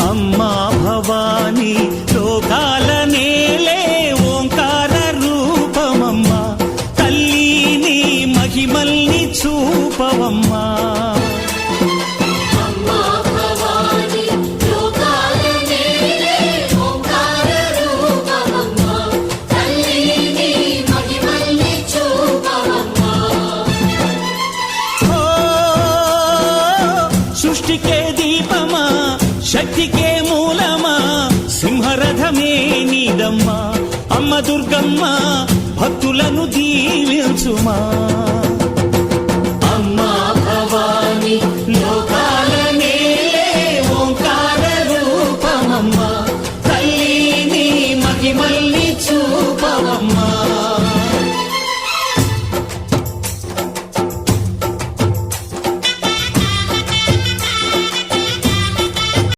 అమ్మా భవానీ లోకాల నేలే ఓంకార రూపమమ్మా తల్లి నీ మహిమల్ని చూపవమ్మా సృష్టికే దీపమా శక్తికే మూలమా సింహరథమే నీదమ్మా అమ్మ దుర్గమ్మ భక్తులను దీవించుమా